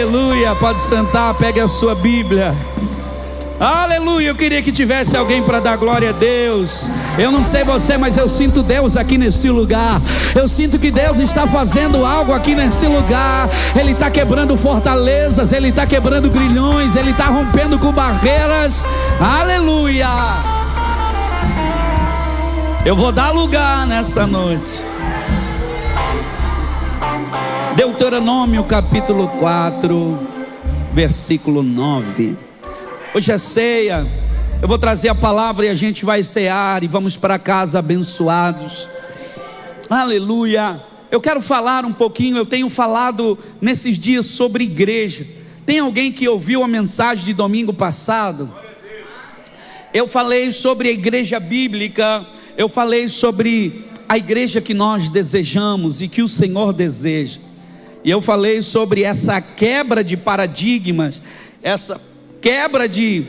Aleluia, pode sentar, pegue a sua Bíblia. Aleluia, eu queria que tivesse alguém para dar glória a Deus. Eu não sei você, mas eu sinto Deus aqui nesse lugar. Eu sinto que Deus está fazendo algo aqui nesse lugar. Ele está quebrando fortalezas, Ele está quebrando grilhões, Ele está rompendo com barreiras. Aleluia. Eu vou dar lugar nessa noite. Deuteronômio capítulo 4, versículo 9. Hoje é ceia, eu vou trazer a palavra e a gente vai cear e vamos para casa abençoados. Aleluia. Eu quero falar um pouquinho, eu tenho falado nesses dias sobre igreja. Tem alguém que ouviu a mensagem de domingo passado? Eu falei sobre a igreja bíblica, eu falei sobre a igreja que nós desejamos e que o Senhor deseja. E eu falei sobre essa quebra de paradigmas, essa quebra de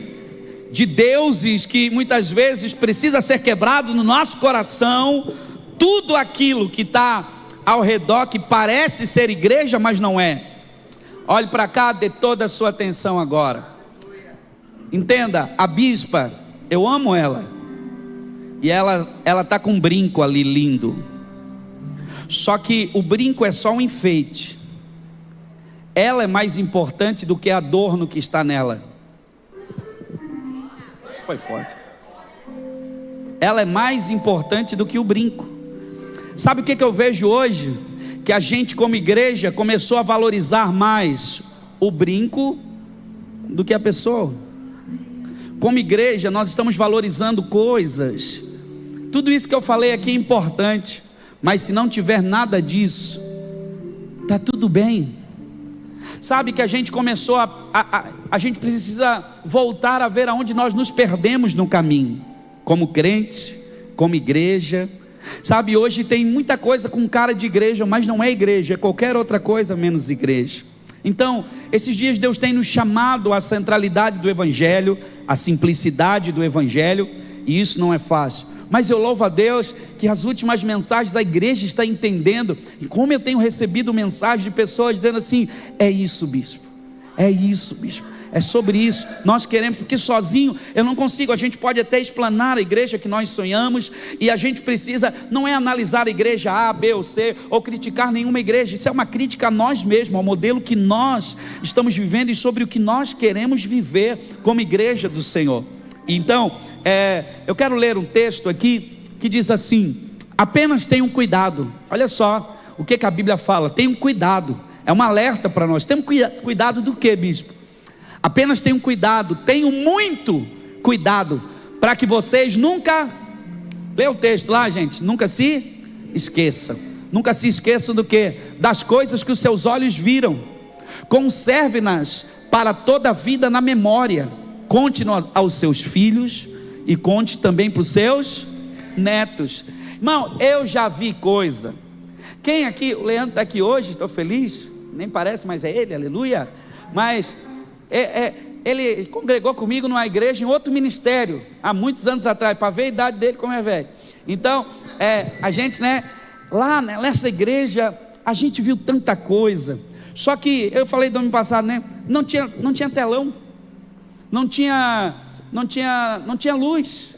deuses que muitas vezes precisa ser quebrado no nosso coração. Tudo aquilo que está ao redor, que parece ser igreja, mas não é. Olhe para cá, dê toda a sua atenção agora. Entenda, a bispa, eu amo ela. E ela está com um brinco ali lindo. Só que o brinco é só um enfeite. Ela é mais importante do que a adorno que está nela. Isso foi forte. Ela é mais importante do que o brinco. Sabe o que eu vejo hoje? Que a gente como igreja começou a valorizar mais o brinco do que a pessoa. Como igreja nós estamos valorizando coisas. Tudo isso que eu falei aqui é importante, mas se não tiver nada disso, está tudo bem. Sabe que a gente começou a gente precisa voltar a ver aonde nós nos perdemos no caminho, como crente, como igreja. Sabe, hoje tem muita coisa com cara de igreja, mas não é igreja, é qualquer outra coisa menos igreja. Então, esses dias Deus tem nos chamado à centralidade do Evangelho, à simplicidade do Evangelho, e isso não é fácil. Mas eu louvo a Deus que as últimas mensagens a igreja está entendendo. E como eu tenho recebido mensagens de pessoas dizendo assim: é isso, bispo, é isso, bispo, é sobre isso. Nós queremos, porque sozinho eu não consigo. A gente pode até explanar a igreja que nós sonhamos, e a gente precisa, não é analisar a igreja A, B ou C, ou criticar nenhuma igreja. Isso é uma crítica a nós mesmos, ao modelo que nós estamos vivendo e sobre o que nós queremos viver como igreja do Senhor. Então, eu quero ler um texto aqui que diz assim: apenas tenham cuidado. Olha só o que a Bíblia fala: tenham cuidado, é um alerta para nós. Tenham cuidado do que, bispo? Apenas tenham cuidado, tenham muito cuidado, para que vocês nunca, lê o texto lá, gente, nunca se esqueçam. Nunca se esqueçam do que? Das coisas que os seus olhos viram. Conserve-nas para toda a vida na memória. Conte aos seus filhos e conte também para os seus netos. Irmão, eu já vi coisa. Quem aqui, o Leandro está aqui hoje, estou feliz, nem parece, mas é ele, aleluia. Mas ele congregou comigo numa igreja em outro ministério, há muitos anos atrás, para ver a idade dele como é velho. Então, a gente, lá nessa igreja, a gente viu tanta coisa. Só que, eu falei do ano passado, não tinha telão. Não tinha luz,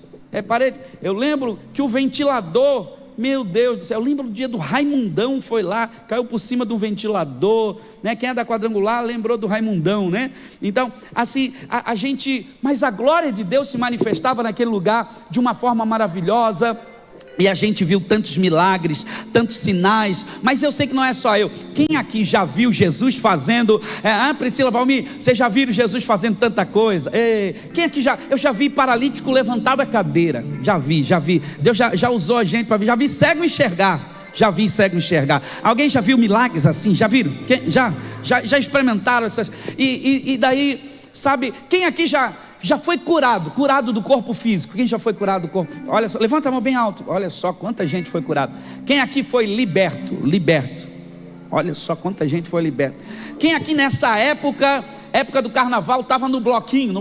parede. Eu lembro que o ventilador, meu Deus do céu, eu lembro do dia do Raimundão, foi lá, caiu por cima do ventilador, quem é da quadrangular lembrou do Raimundão, Então, assim, mas a glória de Deus se manifestava naquele lugar de uma forma maravilhosa. E a gente viu tantos milagres, tantos sinais. Mas eu sei que não é só eu. Quem aqui já viu Jesus fazendo? Priscila, Valmir, vocês já viram Jesus fazendo tanta coisa? Quem aqui eu já vi paralítico levantar da cadeira. Já vi. Deus já usou a gente para ver. Já vi cego enxergar. Alguém já viu milagres assim? Já viram? Já experimentaram essas? E daí, sabe, quem aqui já foi curado do corpo físico? Quem já foi curado do corpo? Olha só, levanta a mão bem alto. Olha só quanta gente foi curado. Quem aqui foi liberto? Olha só quanta gente foi liberta. Quem aqui nessa época do carnaval, estava no bloquinho?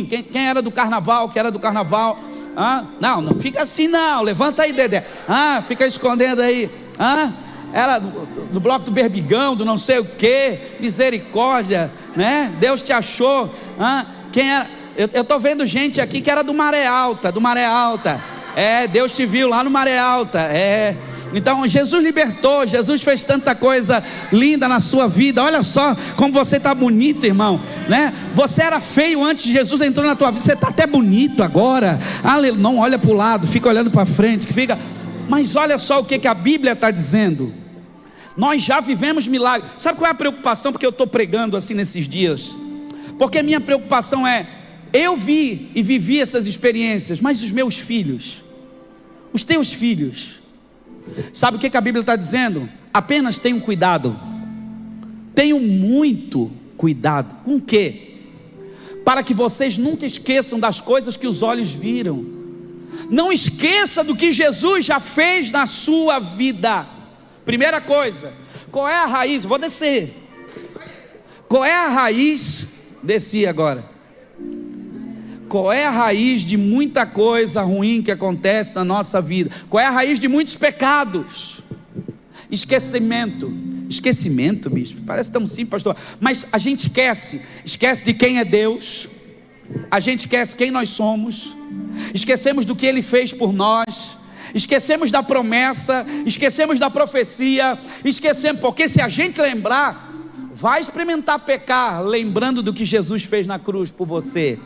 Quem era do carnaval? Não fica assim não, levanta aí, Dedé. Fica escondendo aí. Era do bloco do Berbigão, do não sei o que, misericórdia. né? Deus te achou. Quem era? Eu estou vendo gente aqui que era do Maré Alta, Deus te viu lá no Maré Alta, Então Jesus libertou, Jesus fez tanta coisa linda na sua vida. Olha só como você está bonito, irmão, né? Você era feio antes de Jesus entrou na tua vida, você está até bonito agora. Não olha para o lado, fica olhando para frente, mas olha só o que a Bíblia está dizendo. Nós já vivemos milagres. Sabe qual é a preocupação? Porque eu estou pregando assim nesses dias, porque a minha preocupação é: eu vi e vivi essas experiências, mas os meus filhos, os teus filhos, sabe o que a Bíblia está dizendo? Apenas tenham cuidado, tenham muito cuidado. Com o quê? Para que vocês nunca esqueçam das coisas que os olhos viram. Não esqueça do que Jesus já fez na sua vida. Primeira coisa, qual é a raiz? Vou descer. Qual é a raiz? Desci agora. Qual é a raiz de muita coisa ruim que acontece na nossa vida? Qual é a raiz de muitos pecados? Esquecimento. Esquecimento, bispo, parece tão simples, pastor. Mas a gente esquece de quem é Deus. A gente esquece quem nós somos. Esquecemos do que Ele fez por nós. Esquecemos da promessa. Esquecemos da profecia. Esquecemos, porque se a gente lembrar, vai experimentar pecar lembrando do que Jesus fez na cruz por você.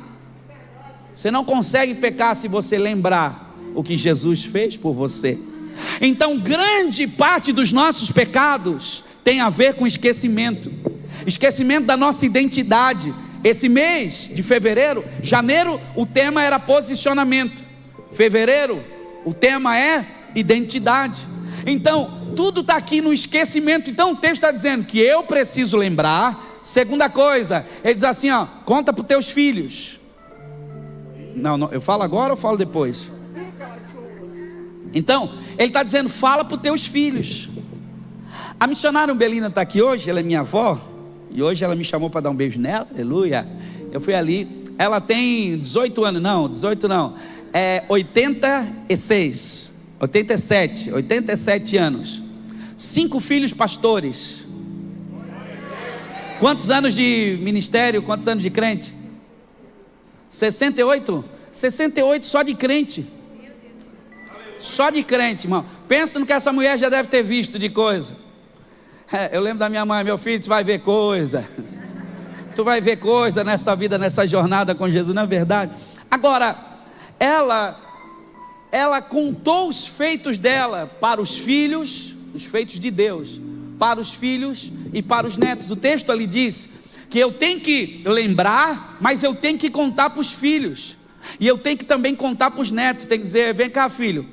Você não consegue pecar se você lembrar o que Jesus fez por você. Então grande parte dos nossos pecados tem a ver com esquecimento. Esquecimento da nossa identidade. Esse mês de fevereiro, janeiro, o tema era posicionamento. Fevereiro, o tema é identidade. Então tudo está aqui no esquecimento. Então o texto está dizendo que eu preciso lembrar. Segunda coisa, ele diz assim, conta para os teus filhos. Não, eu falo agora ou falo depois? Então, ele está dizendo, fala para os teus filhos. A missionária Umbelina está aqui hoje, ela é minha avó, e hoje ela me chamou para dar um beijo nela, aleluia. Eu fui ali, ela tem 18 anos, não, 18 não, 87 anos, 5 filhos pastores. Quantos anos de ministério, quantos anos de crente? 68 só de crente. Só de crente, irmão. Pensa no que essa mulher já deve ter visto de coisa. Eu lembro da minha mãe, meu filho, tu vai ver coisa. Tu vai ver coisa nessa vida, nessa jornada com Jesus, não é verdade? Agora, ela contou os feitos dela para os filhos, os feitos de Deus, para os filhos e para os netos. O texto ali diz que eu tenho que lembrar, mas eu tenho que contar para os filhos, e eu tenho que também contar para os netos. Tem que dizer, vem cá filho,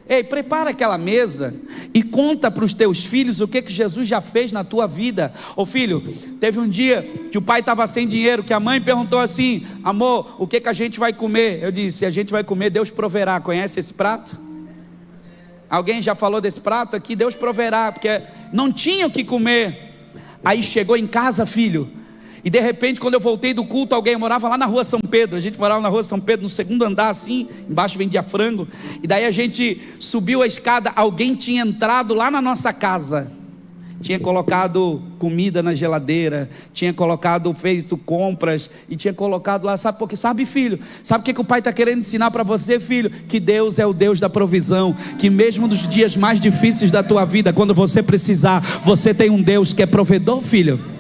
ei, prepara aquela mesa e conta para os teus filhos o que Jesus já fez na tua vida. Ô filho, teve um dia que o pai estava sem dinheiro, que a mãe perguntou assim, amor, o que a gente vai comer? Eu disse, a gente vai comer, Deus proverá. Conhece esse prato? Alguém já falou desse prato aqui? Deus proverá, porque não tinha o que comer. Aí chegou em casa, filho, e de repente quando eu voltei do culto, alguém morava lá na rua São Pedro. A gente morava na rua São Pedro, no segundo andar assim, embaixo vendia frango. E daí a gente subiu a escada, alguém tinha entrado lá na nossa casa, tinha colocado comida na geladeira, tinha colocado, feito compras, e tinha colocado lá, sabe por quê? Sabe filho, sabe o que o pai está querendo ensinar para você, filho? Que Deus é o Deus da provisão, que mesmo nos dias mais difíceis da tua vida, quando você precisar, você tem um Deus que é provedor, filho.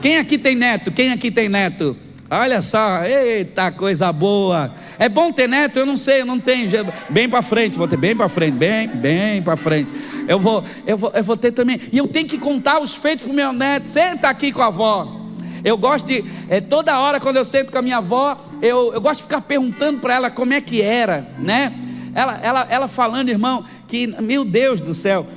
Quem aqui tem neto? Quem aqui tem neto? Olha só, eita coisa boa. É bom ter neto? Eu não sei, eu não tenho. Bem para frente, vou ter bem para frente, bem para frente. Eu vou ter também. E eu tenho que contar os feitos para o meu neto. Senta aqui com a avó. Eu gosto de, toda hora quando eu sento com a minha avó, eu gosto de ficar perguntando para ela como é que era, né? Ela falando, irmão, que, meu Deus do céu,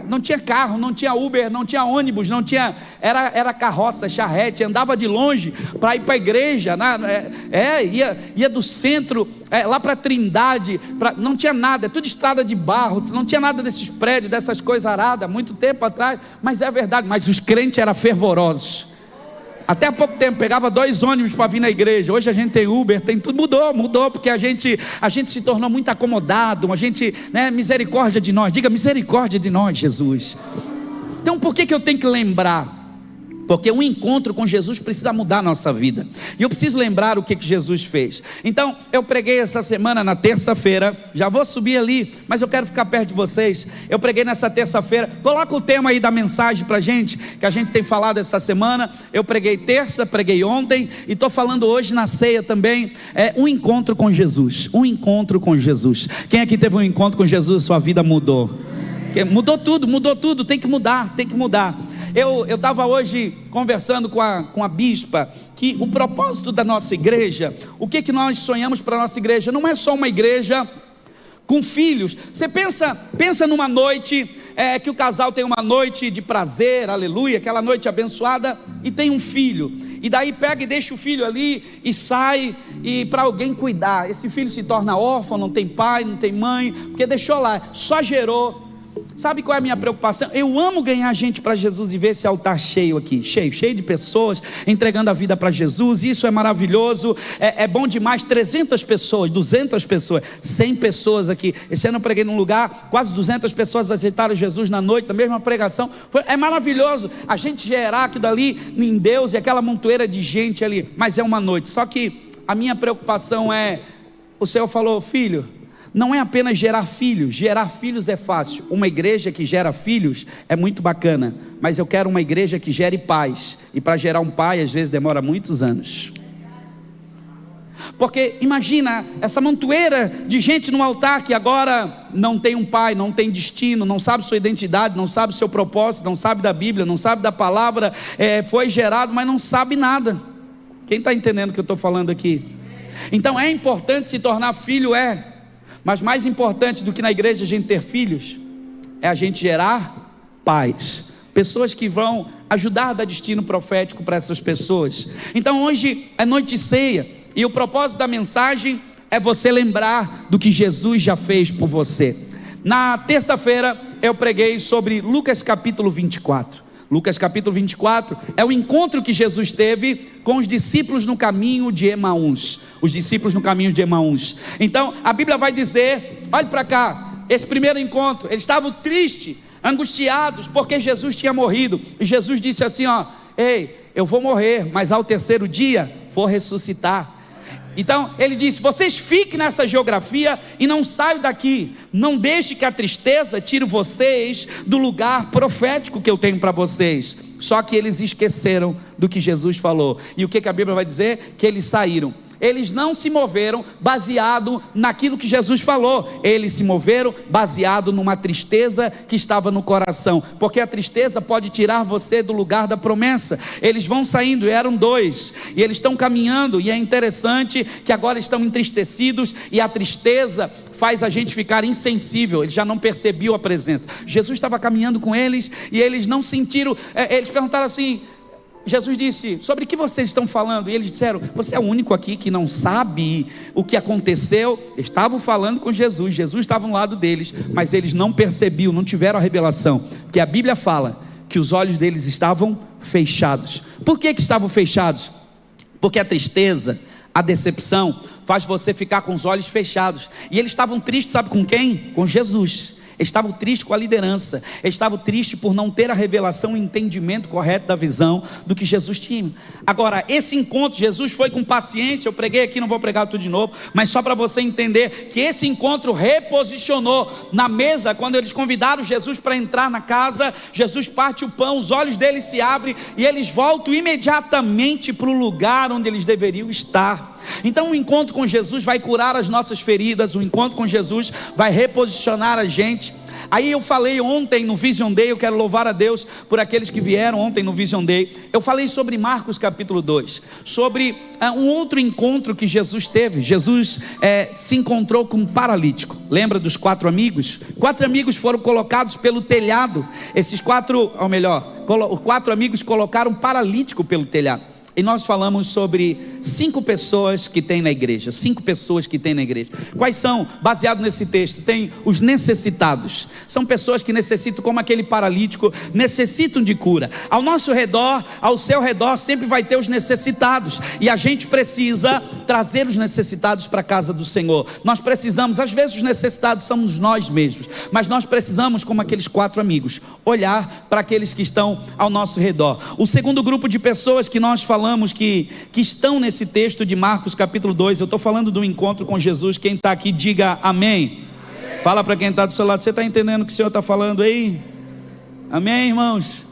não tinha carro, não tinha Uber, não tinha ônibus, não tinha, era carroça, charrete, andava de longe para ir para a igreja, ia do centro, lá para Trindade, não tinha nada, tudo estrada de barro, não tinha nada desses prédios, dessas coisas aradas, muito tempo atrás, mas é verdade, mas os crentes eram fervorosos. Até há pouco tempo, pegava 2 ônibus para vir na igreja. Hoje a gente tem Uber, tem tudo, mudou, porque a gente se tornou muito acomodado, misericórdia de nós, diga misericórdia de nós, Jesus. Então por que eu tenho que lembrar? Porque um encontro com Jesus precisa mudar a nossa vida. E eu preciso lembrar o que Jesus fez. Então, eu preguei essa semana na terça-feira. Já vou subir ali, mas eu quero ficar perto de vocês. Eu preguei nessa terça-feira. Coloca o tema aí da mensagem pra gente, que a gente tem falado essa semana. Eu preguei terça, preguei ontem, e estou falando hoje na ceia também. Um encontro com Jesus. Um encontro com Jesus. Quem aqui teve um encontro com Jesus, sua vida mudou? Mudou tudo, tem que mudar. Eu estava hoje conversando com a bispa, que o propósito da nossa igreja, o que nós sonhamos para a nossa igreja, não é só uma igreja com filhos. Você pensa numa noite, que o casal tem uma noite de prazer, aleluia, aquela noite abençoada, e tem um filho, e daí pega e deixa o filho ali, e sai, e para alguém cuidar, esse filho se torna órfão, não tem pai, não tem mãe, porque deixou lá, só gerou. Sabe qual é a minha preocupação? Eu amo ganhar gente para Jesus e ver esse altar cheio aqui, cheio de pessoas entregando a vida para Jesus. Isso é maravilhoso, é bom demais. 300 pessoas, 200 pessoas, 100 pessoas aqui. Esse ano eu preguei num lugar, quase 200 pessoas aceitaram Jesus na noite, na mesma pregação. É maravilhoso a gente gerar aquilo dali em Deus e aquela montoeira de gente ali, mas é uma noite. Só que a minha preocupação o Senhor falou: filho, não é apenas gerar filhos é fácil. Uma igreja que gera filhos é muito bacana, mas eu quero uma igreja que gere pais, e para gerar um pai às vezes demora muitos anos. Porque imagina essa montoeira de gente no altar que agora não tem um pai, não tem destino, não sabe sua identidade, não sabe seu propósito, não sabe da Bíblia, não sabe da palavra, foi gerado, mas não sabe nada. Quem está entendendo o que eu estou falando aqui? Então é importante se tornar filho, mas mais importante do que na igreja a gente ter filhos, é a gente gerar pais, pessoas que vão ajudar a dar destino profético para essas pessoas. Então hoje é noite de ceia, e o propósito da mensagem é você lembrar do que Jesus já fez por você. Na terça-feira eu preguei sobre Lucas capítulo 24. Lucas capítulo 24 é o encontro que Jesus teve com os discípulos no caminho de Emaús. Os discípulos no caminho de Emaús. Então a Bíblia vai dizer, olhe para cá, esse primeiro encontro, eles estavam tristes, angustiados, porque Jesus tinha morrido. E Jesus disse assim: ei, eu vou morrer, mas ao terceiro dia vou ressuscitar. Então ele disse: vocês fiquem nessa geografia e não saiam daqui. Não deixe que a tristeza tire vocês do lugar profético que eu tenho para vocês. Só que eles esqueceram do que Jesus falou. E o que a Bíblia vai dizer? Que eles saíram. Eles não se moveram baseado naquilo que Jesus falou. Eles se moveram baseado numa tristeza que estava no coração, porque a tristeza pode tirar você do lugar da promessa. Eles vão saindo, e eram 2, e eles estão caminhando, e é interessante que agora estão entristecidos, e a tristeza faz a gente ficar insensível. Eles já não percebiam a presença. Jesus estava caminhando com eles, e eles não sentiram. Eles perguntaram assim, Jesus disse: sobre o que vocês estão falando? E eles disseram: você é o único aqui que não sabe o que aconteceu. Estavam falando com Jesus, Jesus estava ao lado deles, mas eles não percebiam, não tiveram a revelação, porque a Bíblia fala que os olhos deles estavam fechados. Por que estavam fechados? Porque a tristeza, a decepção faz você ficar com os olhos fechados. E eles estavam tristes, sabe com quem? Com Jesus. Eles estavam tristes com a liderança, eles estavam tristes por não ter a revelação, o entendimento correto da visão do que Jesus tinha. Agora, esse encontro, Jesus foi com paciência. Eu preguei aqui, não vou pregar tudo de novo, mas só para você entender que esse encontro reposicionou na mesa. Quando eles convidaram Jesus para entrar na casa, Jesus parte o pão, os olhos deles se abrem e eles voltam imediatamente para o lugar onde eles deveriam estar. Então o encontro com Jesus vai curar as nossas feridas, o encontro com Jesus vai reposicionar a gente. Aí eu falei ontem no Vision Day, eu quero louvar a Deus por aqueles que vieram ontem no Vision Day. Eu falei sobre Marcos capítulo 2, sobre um outro encontro que Jesus teve. Jesus se encontrou com um paralítico. Lembra dos 4 amigos? 4 amigos foram colocados pelo telhado. Esses 4 amigos colocaram um paralítico pelo telhado. e nós falamos sobre 5 pessoas que tem na igreja. 5 pessoas que tem na igreja. Quais são? Baseado nesse texto, tem os necessitados. São pessoas que necessitam, como aquele paralítico, necessitam de cura. Ao nosso redor, ao seu redor, sempre vai ter os necessitados, e a gente precisa trazer os necessitados para a casa do Senhor. Nós precisamos, às vezes os necessitados somos nós mesmos, mas nós precisamos, como aqueles 4 amigos, olhar para aqueles que estão ao nosso redor. O segundo grupo de pessoas que nós falamos que estão nesse texto de Marcos capítulo 2, eu estou falando do encontro com Jesus. Quem está aqui, diga amém. Fala para quem está do seu lado, você está entendendo o que o Senhor está falando aí? Amém, irmãos?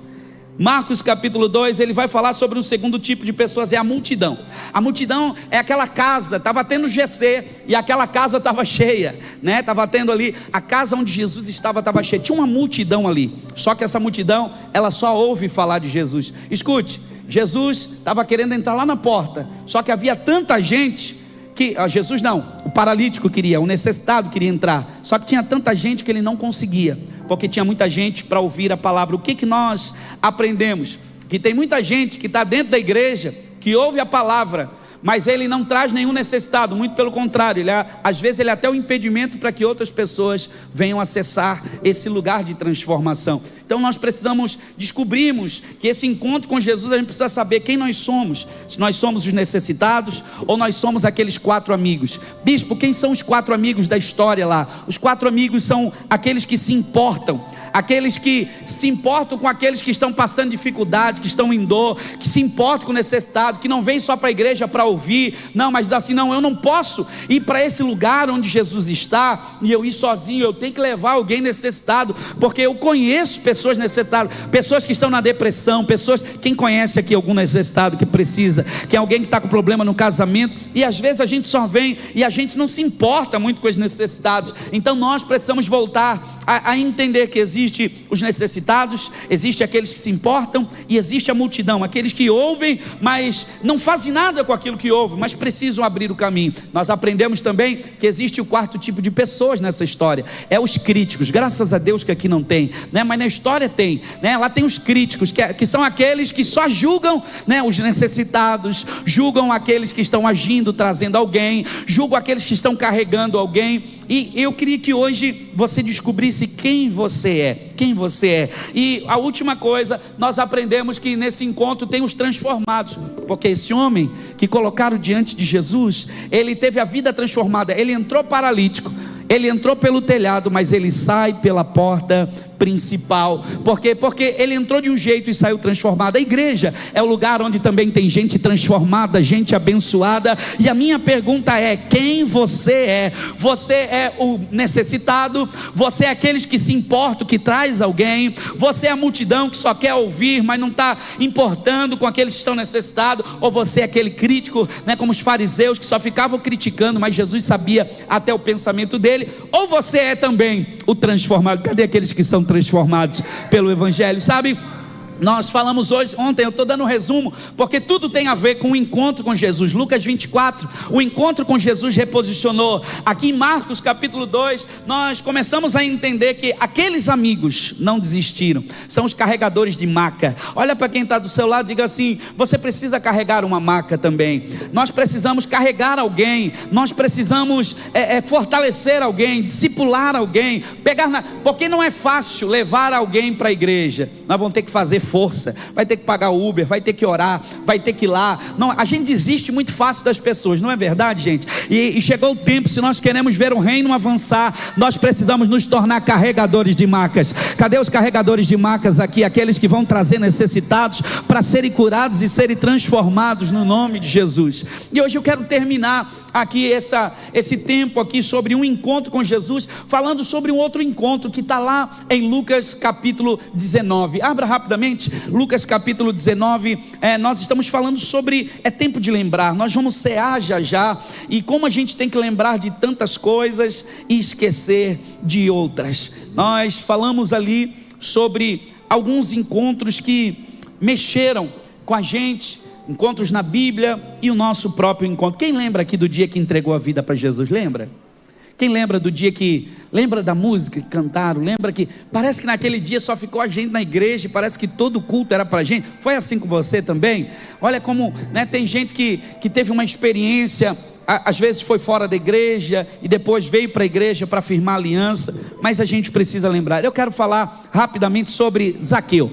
Marcos capítulo 2, ele vai falar sobre um segundo tipo de pessoas, é a multidão. A multidão é aquela casa, estava tendo GC, e aquela casa estava cheia, né? Estava tendo ali, a casa onde Jesus estava cheia, tinha uma multidão ali, só que essa multidão, ela só ouve falar de Jesus. Escute, Jesus estava querendo entrar lá na porta, só que havia tanta gente, que Jesus não, o paralítico queria, o necessitado queria entrar, só que tinha tanta gente que ele não conseguia, porque tinha muita gente para ouvir a palavra. O que nós aprendemos? Que tem muita gente que está dentro da igreja, que ouve a palavra, mas ele não traz nenhum necessitado, muito pelo contrário, às vezes ele é até um impedimento para que outras pessoas venham acessar esse lugar de transformação. Então nós precisamos, descobrimos que esse encontro com Jesus, a gente precisa saber quem nós somos, se nós somos os necessitados, ou nós somos aqueles 4 amigos. Bispo, quem são os 4 amigos da história lá? Os 4 amigos são aqueles que se importam, aqueles que se importam com aqueles que estão passando dificuldade, que estão em dor, que se importam com o necessitado, que não vem só para a igreja para ouvir, não, mas diz assim, não, eu não posso ir para esse lugar onde Jesus está, e eu ir sozinho, eu tenho que levar alguém necessitado, porque eu conheço pessoas necessitadas, pessoas que estão na depressão, pessoas, quem conhece aqui algum necessitado que precisa, que é alguém que está com problema no casamento, e às vezes a gente só vem, e a gente não se importa muito com os necessitados. Então nós precisamos voltar a entender que existe os necessitados, existe aqueles que se importam, e existe a multidão, aqueles que ouvem, mas não fazem nada com aquilo que ouvem, mas precisam abrir o caminho. Nós aprendemos também que existe o 4º tipo de pessoas nessa história, é os críticos. Graças a Deus que aqui não tem, né? Mas na história tem, né? Lá tem os críticos, que são aqueles que só julgam, né? Os necessitados, julgam aqueles que estão agindo, trazendo alguém, julgam aqueles que estão carregando alguém. E eu queria que hoje você descobrisse quem você é. E a última coisa, nós aprendemos que nesse encontro tem os transformados, porque esse homem que colocaram diante de Jesus, ele teve a vida transformada. Ele entrou paralítico, ele entrou pelo telhado, mas ele sai pela porta principal. Por quê? Porque ele entrou de um jeito e saiu transformado. A igreja é o lugar onde também tem gente transformada, gente abençoada. E a minha pergunta é: quem você é? Você é o necessitado? Você é aqueles que se importam, que traz alguém? Você é a multidão que só quer ouvir, mas não está importando com aqueles que estão necessitados? Ou você é aquele crítico, né, como os fariseus, que só ficavam criticando, mas Jesus sabia até o pensamento dele? Ou você é também o transformado? Cadê aqueles que são transformados pelo Evangelho? Sabe, nós falamos ontem, eu estou dando um resumo, porque tudo tem a ver com o encontro com Jesus. Lucas 24, o encontro com Jesus reposicionou. Aqui em Marcos capítulo 2, nós começamos a entender que aqueles amigos não desistiram, são os carregadores de maca. Olha para quem está do seu lado, diga assim: você precisa carregar uma maca também. Nós precisamos carregar alguém, nós precisamos fortalecer alguém, discipular alguém, porque não é fácil levar alguém para a igreja. Nós vamos ter que fazer força, vai ter que pagar o Uber, vai ter que orar, vai ter que ir lá. Não, a gente desiste muito fácil das pessoas, não é verdade, gente? E chegou o tempo, se nós queremos ver o reino avançar, nós precisamos nos tornar carregadores de macas. Cadê os carregadores de macas aqui? Aqueles que vão trazer necessitados para serem curados e serem transformados no nome de Jesus. E hoje eu quero terminar aqui esse tempo aqui sobre um encontro com Jesus, falando sobre um outro encontro que está lá em Lucas capítulo 19. Abra rapidamente Lucas capítulo 19. Nós estamos falando sobre, é tempo de lembrar, nós vamos cear já, e como a gente tem que lembrar de tantas coisas e esquecer de outras. Nós falamos ali sobre alguns encontros que mexeram com a gente, encontros na Bíblia e o nosso próprio encontro. Quem lembra aqui do dia que entregou a vida para Jesus? Lembra? Quem lembra do dia lembra da música que cantaram? Lembra que parece que naquele dia só ficou a gente na igreja, parece que todo culto era para a gente. Foi assim com você também? Olha como, né, tem gente que teve uma experiência, às vezes foi fora da igreja e depois veio para a igreja para firmar aliança, mas a gente precisa lembrar. Eu quero falar rapidamente sobre Zaqueu.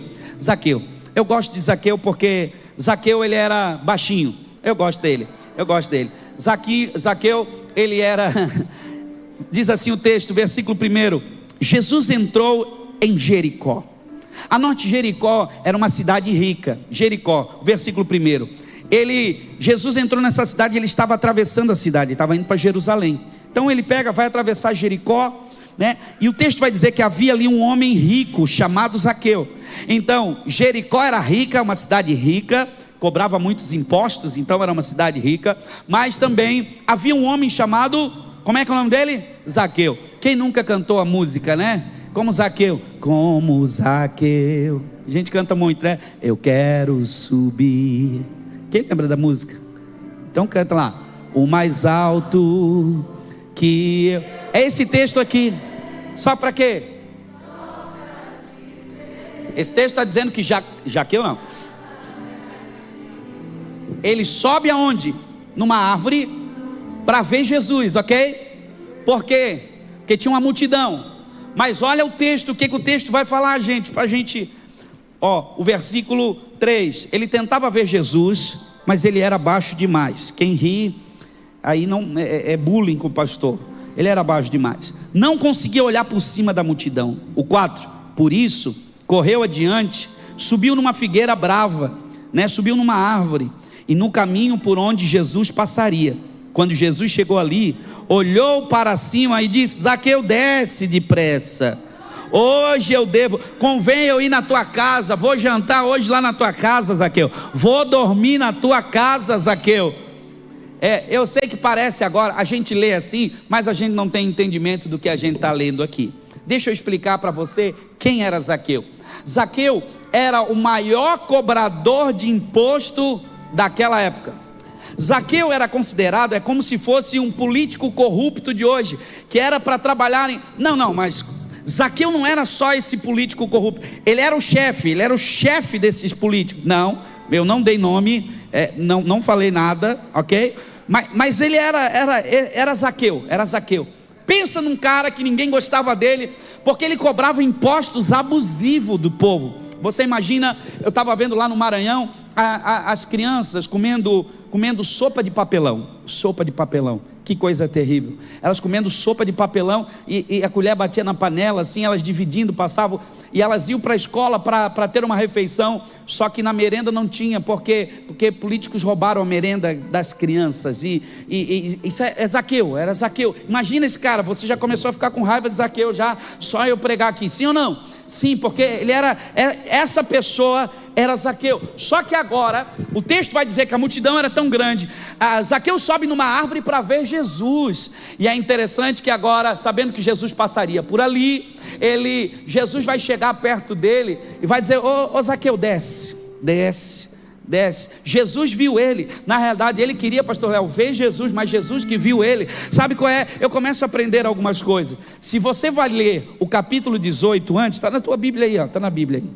Eu gosto de Zaqueu porque Zaqueu, ele era baixinho. Eu gosto dele. Zaqueu, ele era diz assim o texto, versículo 1: Jesus entrou em Jericó. Anote, Jericó era uma cidade rica. Jericó, versículo 1: Jesus entrou nessa cidade, ele estava atravessando a cidade, estava indo para Jerusalém. Então ele vai atravessar Jericó, né? E o texto vai dizer que havia ali um homem rico chamado Zaqueu. Então Jericó era rica, uma cidade rica, cobrava muitos impostos, então era uma cidade rica. Mas também havia um homem chamado, como é que é o nome dele? Zaqueu. Quem nunca cantou a música, né? Como Zaqueu. A gente canta muito, né? Eu quero subir. Quem lembra da música? Então canta lá. O mais alto que eu... É esse texto aqui. Só para quê? Esse texto está dizendo que Zaqueu não. Ele sobe aonde? Numa árvore para ver Jesus, ok? Por quê? Porque tinha uma multidão. Mas olha o texto, o que o texto vai falar, gente, para a gente. O versículo 3: ele tentava ver Jesus, mas ele era baixo demais. Quem ri, aí não é bullying com o pastor. Ele era baixo demais, não conseguia olhar por cima da multidão. O 4: por isso, correu adiante, subiu numa figueira brava, né? Subiu numa árvore, e no caminho por onde Jesus passaria. Quando Jesus chegou ali, olhou para cima e disse: Zaqueu, desce depressa, hoje convém eu ir na tua casa, vou jantar hoje lá na tua casa, Zaqueu, vou dormir na tua casa, Zaqueu. Eu sei que parece agora, a gente lê assim, mas a gente não tem entendimento do que a gente está lendo aqui. Deixa eu explicar para você quem era Zaqueu. Zaqueu era o maior cobrador de imposto daquela época. Zaqueu era considerado, como se fosse um político corrupto de hoje, que era para trabalhar mas Zaqueu não era só esse político corrupto, ele era o chefe desses políticos. Eu não dei nome, não falei nada, ok? Mas ele era Zaqueu. Pensa num cara que ninguém gostava dele, porque ele cobrava impostos abusivos do povo. Você imagina, eu estava vendo lá no Maranhão, as crianças comendo sopa de papelão. Que coisa terrível. Elas comendo sopa de papelão e a colher batia na panela, assim, elas dividindo, passavam, e elas iam para a escola para ter uma refeição, só que na merenda não tinha, porque políticos roubaram a merenda das crianças, e isso era Zaqueu. Imagina esse cara, você já começou a ficar com raiva de Zaqueu, já, só eu pregar aqui, sim ou não? Sim, porque essa pessoa era Zaqueu. Só que agora o texto vai dizer que a multidão era tão grande, Zaqueu sobe numa árvore para ver Jesus. E é interessante que agora, sabendo que Jesus passaria por ali, Jesus vai chegar perto dele e vai dizer: ô Zaqueu, desce. Jesus viu ele. Na realidade ele queria, pastor Léo, ver Jesus, mas Jesus que viu ele. Sabe qual é? Eu começo a aprender algumas coisas. Se você vai ler o capítulo 18 antes, está na tua Bíblia aí, está na Bíblia aí.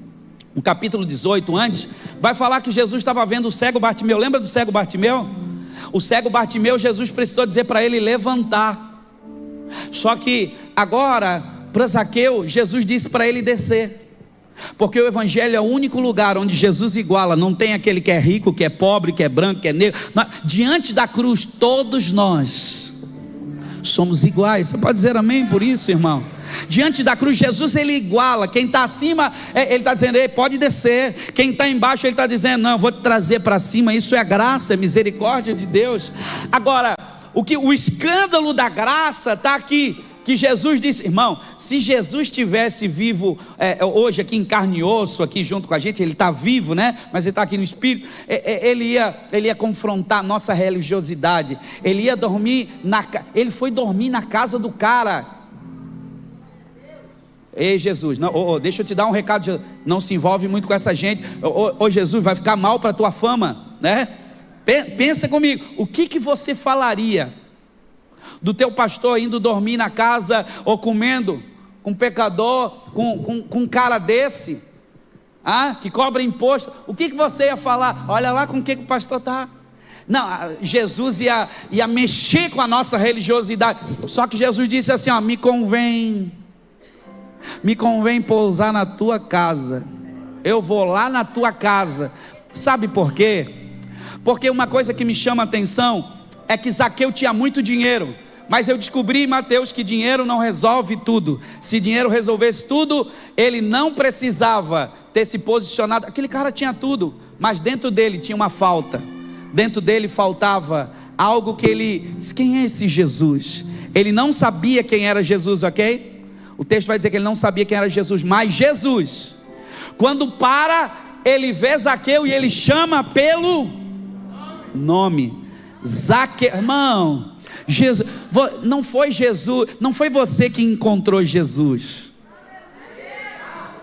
O capítulo 18 antes, vai falar que Jesus estava vendo o cego Bartimeu. Lembra do cego Bartimeu? O cego Bartimeu, Jesus precisou dizer para ele levantar. Só que agora, para Zaqueu, Jesus disse para ele descer. Porque o evangelho é o único lugar onde Jesus iguala. Não tem aquele que é rico, que é pobre, que é branco, que é negro. Diante da cruz, todos nós somos iguais. Você pode dizer amém por isso, irmão? Diante da cruz, Jesus ele iguala. Quem está acima, ele está dizendo: pode descer. Quem está embaixo, ele está dizendo: não, eu vou te trazer para cima. Isso é graça, é misericórdia de Deus. Agora, o escândalo da graça está aqui, que Jesus disse, irmão, se Jesus estivesse vivo hoje aqui em carne e osso, aqui junto com a gente, ele está vivo, né? Mas ele está aqui no espírito, ele ia confrontar a nossa religiosidade. Ele foi dormir na casa do cara. Ei Jesus, não, deixa eu te dar um recado, não se envolve muito com essa gente. Jesus, vai ficar mal para a tua fama, né? Pensa comigo, o que você falaria do teu pastor indo dormir na casa, ou comendo com um pecador, com um cara desse, que cobra imposto, o que você ia falar? Olha lá com o que o pastor está. Não, Jesus ia mexer com a nossa religiosidade. Só que Jesus disse assim, me convém pousar na tua casa. Eu vou lá na tua casa. Sabe por quê? Porque uma coisa que me chama a atenção é que Zaqueu tinha muito dinheiro, mas eu descobri em Mateus que dinheiro não resolve tudo. Se dinheiro resolvesse tudo, ele não precisava ter se posicionado. Aquele cara tinha tudo, mas dentro dele tinha uma falta. Dentro dele faltava algo que ele disse, quem é esse Jesus? Ele não sabia quem era Jesus, ok? O texto vai dizer que ele não sabia quem era Jesus, mas Jesus, quando ele vê Zaqueu e ele chama pelo nome. Zaqueu, irmão, Jesus, não foi você que encontrou Jesus.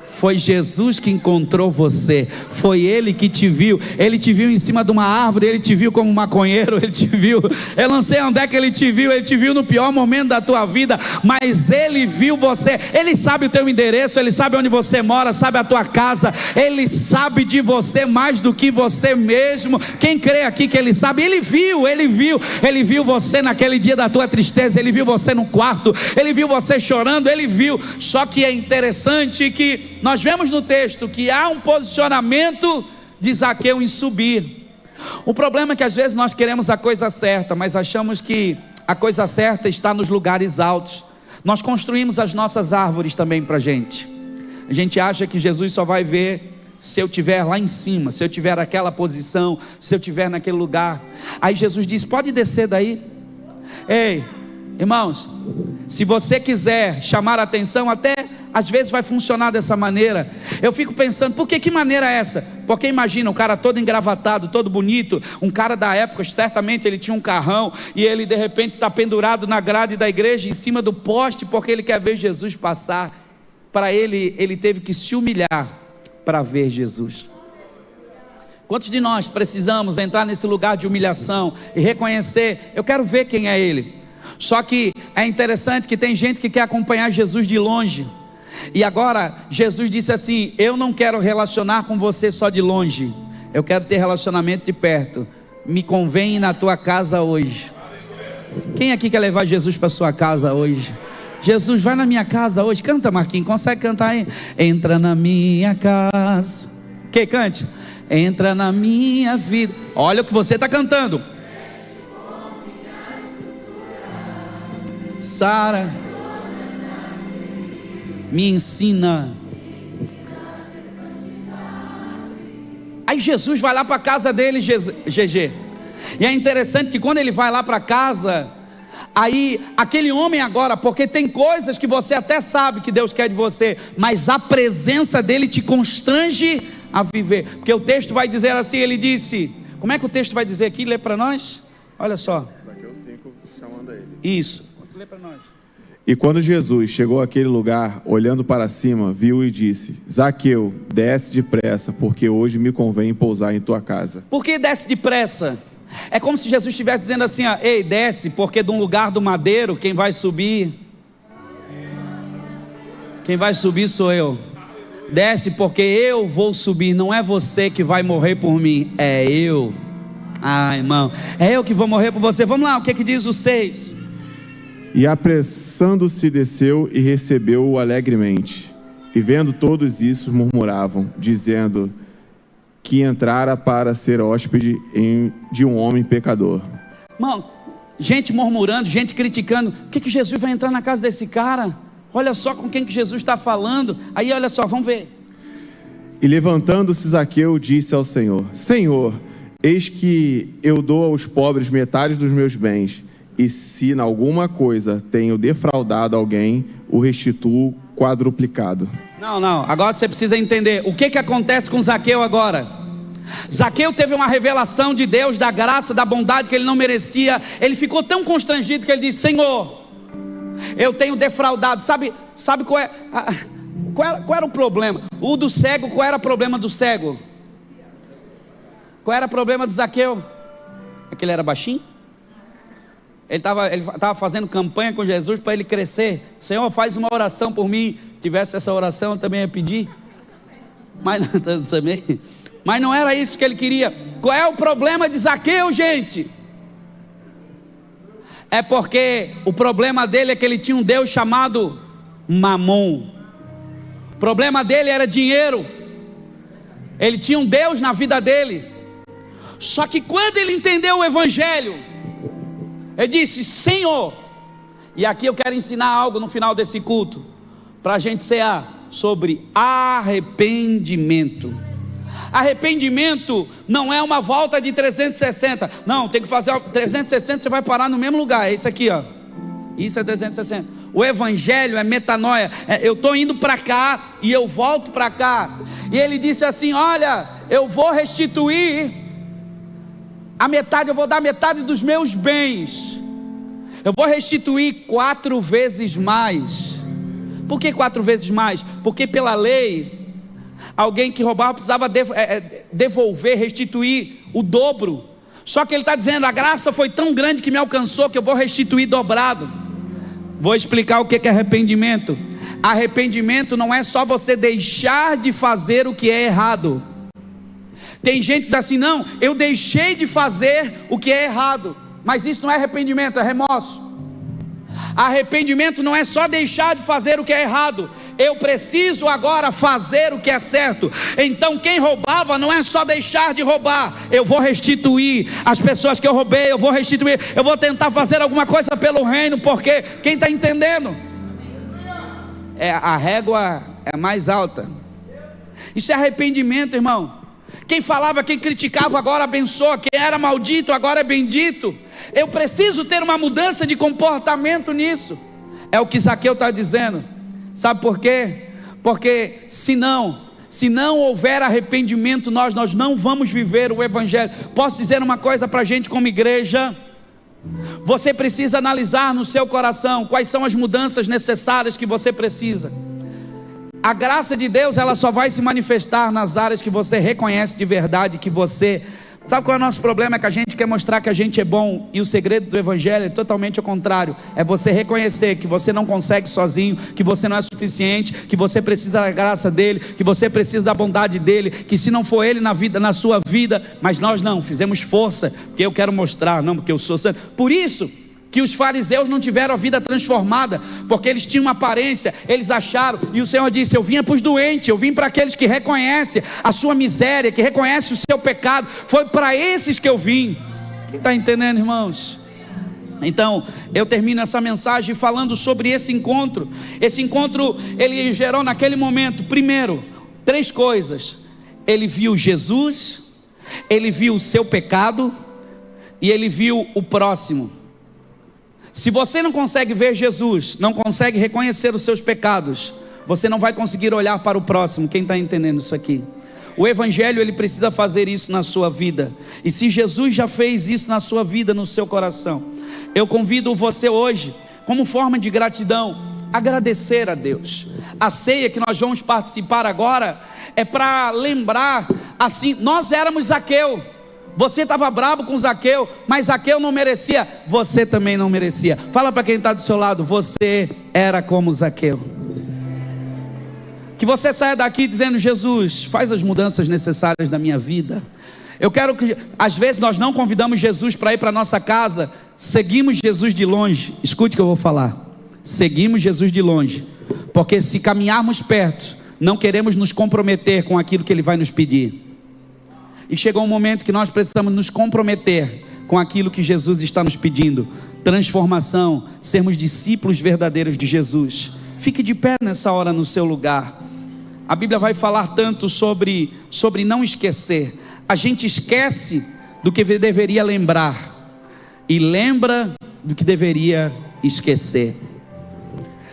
Foi Jesus que encontrou você. Foi Ele que te viu. Ele te viu em cima de uma árvore. Ele te viu como um maconheiro. Ele te viu, eu não sei onde é que Ele te viu. Ele te viu no pior momento da tua vida, mas Ele viu você. Ele sabe o teu endereço. Ele sabe onde você mora, sabe a tua casa. Ele sabe de você mais do que você mesmo. Quem crê aqui que Ele sabe? Ele viu você naquele dia da tua tristeza. Ele viu você no quarto. Ele viu você chorando. Ele viu. Só que é interessante que nós vemos no texto que há um posicionamento de Zaqueu em subir. O problema é que às vezes nós queremos a coisa certa, mas achamos que a coisa certa está nos lugares altos. Nós construímos as nossas árvores também para a gente acha que Jesus só vai ver se eu estiver lá em cima, se eu tiver aquela posição, se eu estiver naquele lugar. Aí Jesus diz, pode descer daí. Ei, irmãos, se você quiser chamar a atenção, até às vezes vai funcionar dessa maneira. Eu fico pensando, por que maneira é essa? Porque imagina, um cara todo engravatado, todo bonito, um cara da época, certamente ele tinha um carrão, e ele de repente está pendurado na grade da igreja, em cima do poste, porque ele quer ver Jesus passar. Para ele teve que se humilhar para ver Jesus. Quantos de nós precisamos entrar nesse lugar de humilhação e reconhecer, eu quero ver quem é Ele. Só que é interessante que tem gente que quer acompanhar Jesus de longe. E agora Jesus disse assim, eu não quero relacionar com você só de longe, eu quero ter relacionamento de perto. Me convém ir na tua casa hoje. Quem aqui quer levar Jesus para sua casa hoje? Jesus, vai na minha casa hoje. Canta, Marquinhos, consegue cantar aí? Entra na minha casa. Que cante? Entra na minha vida. Olha o que você está cantando. Sara, me ensina. Aí Jesus vai lá para a casa dele, GG. E é interessante que quando ele vai lá para casa, aí aquele homem agora, porque tem coisas que você até sabe que Deus quer de você, mas a presença dele te constrange a viver. Porque o texto vai dizer assim, ele disse, como é que o texto vai dizer aqui? Lê para nós, olha só. Zaqueu 5 chamando ele. Isso, lê para nós. E quando Jesus chegou àquele lugar, olhando para cima, viu e disse, Zaqueu, desce depressa, porque hoje me convém pousar em tua casa. Por que desce depressa? É como se Jesus estivesse dizendo assim, ei, desce, porque de um lugar do madeiro, quem vai subir sou eu. Desce porque eu vou subir, não é você que vai morrer por mim, é eu. Irmão, é eu que vou morrer por você. Vamos lá, o que diz o 6? E apressando-se desceu e recebeu-o alegremente. E vendo todos isso murmuravam, dizendo que entrara para ser hóspede de um homem pecador. Irmão, gente murmurando, gente criticando. O que Jesus vai entrar na casa desse cara? Olha só com quem que Jesus está falando. Aí olha só, vamos ver. E levantando-se Zaqueu disse ao Senhor, Senhor, eis que eu dou aos pobres metade dos meus bens, e se em alguma coisa tenho defraudado alguém, o restituo quadruplicado. Não, agora você precisa entender o que acontece com Zaqueu agora. Zaqueu teve uma revelação de Deus, da graça, da bondade que ele não merecia. Ele ficou tão constrangido que ele disse, Senhor, eu tenho defraudado. Sabe qual era o problema? O do cego, qual era o problema do cego? Qual era o problema de Zaqueu? É que ele era baixinho? Ele estava fazendo campanha com Jesus para ele crescer. Senhor, faz uma oração por mim. Se tivesse essa oração, eu também ia pedir. Mas não era isso que ele queria. Qual é o problema de Zaqueu, gente? É porque o problema dele é que ele tinha um Deus chamado Mamon. O problema dele era dinheiro. Ele tinha um Deus na vida dele. Só que quando ele entendeu o Evangelho, ele disse: Senhor, e aqui eu quero ensinar algo no final desse culto, para a gente cear, sobre arrependimento. Arrependimento não é uma volta de 360, não, tem que fazer 360, você vai parar no mesmo lugar, é isso aqui, ó. Isso é 360. O Evangelho é metanoia, eu estou indo para cá e eu volto para cá. E ele disse assim: olha, eu vou restituir a metade, eu vou dar metade dos meus bens, eu vou restituir 4 vezes mais. Por que 4 vezes mais? Porque pela lei, alguém que roubava precisava devolver, restituir o dobro. Só que ele está dizendo: a graça foi tão grande que me alcançou, que eu vou restituir dobrado. Vou explicar o que é arrependimento. Arrependimento não é só você deixar de fazer o que é errado. Tem gente que diz assim: não, eu deixei de fazer o que é errado. Mas isso não é arrependimento, é remorso. Arrependimento não é só deixar de fazer o que é errado. Eu preciso agora fazer o que é certo. Então quem roubava não é só deixar de roubar. Eu vou restituir as pessoas que eu roubei, eu vou restituir. Eu vou tentar fazer alguma coisa pelo reino, porque quem está entendendo? A régua é mais alta. Isso é arrependimento, irmão. Quem falava, quem criticava, agora abençoa. Quem era maldito, agora é bendito. Eu preciso ter uma mudança de comportamento nisso. É o que Zaqueu está dizendo. Sabe por quê? Porque se não houver arrependimento, nós não vamos viver o Evangelho. Posso dizer uma coisa para a gente como igreja? Você precisa analisar no seu coração quais são as mudanças necessárias que você precisa. A graça de Deus, ela só vai se manifestar nas áreas que você reconhece de verdade, que você... Sabe qual é o nosso problema? É que a gente quer mostrar que a gente é bom, e o segredo do Evangelho é totalmente ao contrário. É você reconhecer que você não consegue sozinho, que você não é suficiente, que você precisa da graça dele, que você precisa da bondade dele, que se não for ele na sua vida, mas nós não, fizemos força, porque eu quero mostrar, não, porque eu sou santo. Por isso que os fariseus não tiveram a vida transformada, porque eles tinham uma aparência, eles acharam, e o Senhor disse: eu vim para os doentes, eu vim para aqueles que reconhecem a sua miséria, que reconhecem o seu pecado, foi para esses que eu vim. Quem está entendendo, irmãos? Então, eu termino essa mensagem falando sobre esse encontro. Esse encontro, ele gerou naquele momento, primeiro, 3 coisas. Ele viu Jesus, ele viu o seu pecado, e ele viu o próximo. Se você não consegue ver Jesus, não consegue reconhecer os seus pecados, você não vai conseguir olhar para o próximo. Quem está entendendo isso aqui? O Evangelho, ele precisa fazer isso na sua vida. E se Jesus já fez isso na sua vida, no seu coração, eu convido você hoje, como forma de gratidão, agradecer a Deus. A ceia que nós vamos participar agora é para lembrar, assim, nós éramos Zaqueu. Você estava bravo com Zaqueu, mas Zaqueu não merecia, você também não merecia. Fala para quem está do seu lado: você era como Zaqueu. Que você saia daqui dizendo: Jesus, faz as mudanças necessárias da minha vida. Eu quero que, às vezes nós não convidamos Jesus para ir para a nossa casa, seguimos Jesus de longe. Escute o que eu vou falar. Seguimos Jesus de longe, porque se caminharmos perto, não queremos nos comprometer com aquilo que Ele vai nos pedir. E chegou um momento que nós precisamos nos comprometer com aquilo que Jesus está nos pedindo: transformação, sermos discípulos verdadeiros de Jesus. Fique de pé nessa hora no seu lugar. A Bíblia vai falar tanto sobre não esquecer. A gente esquece do que deveria lembrar, e lembra do que deveria esquecer.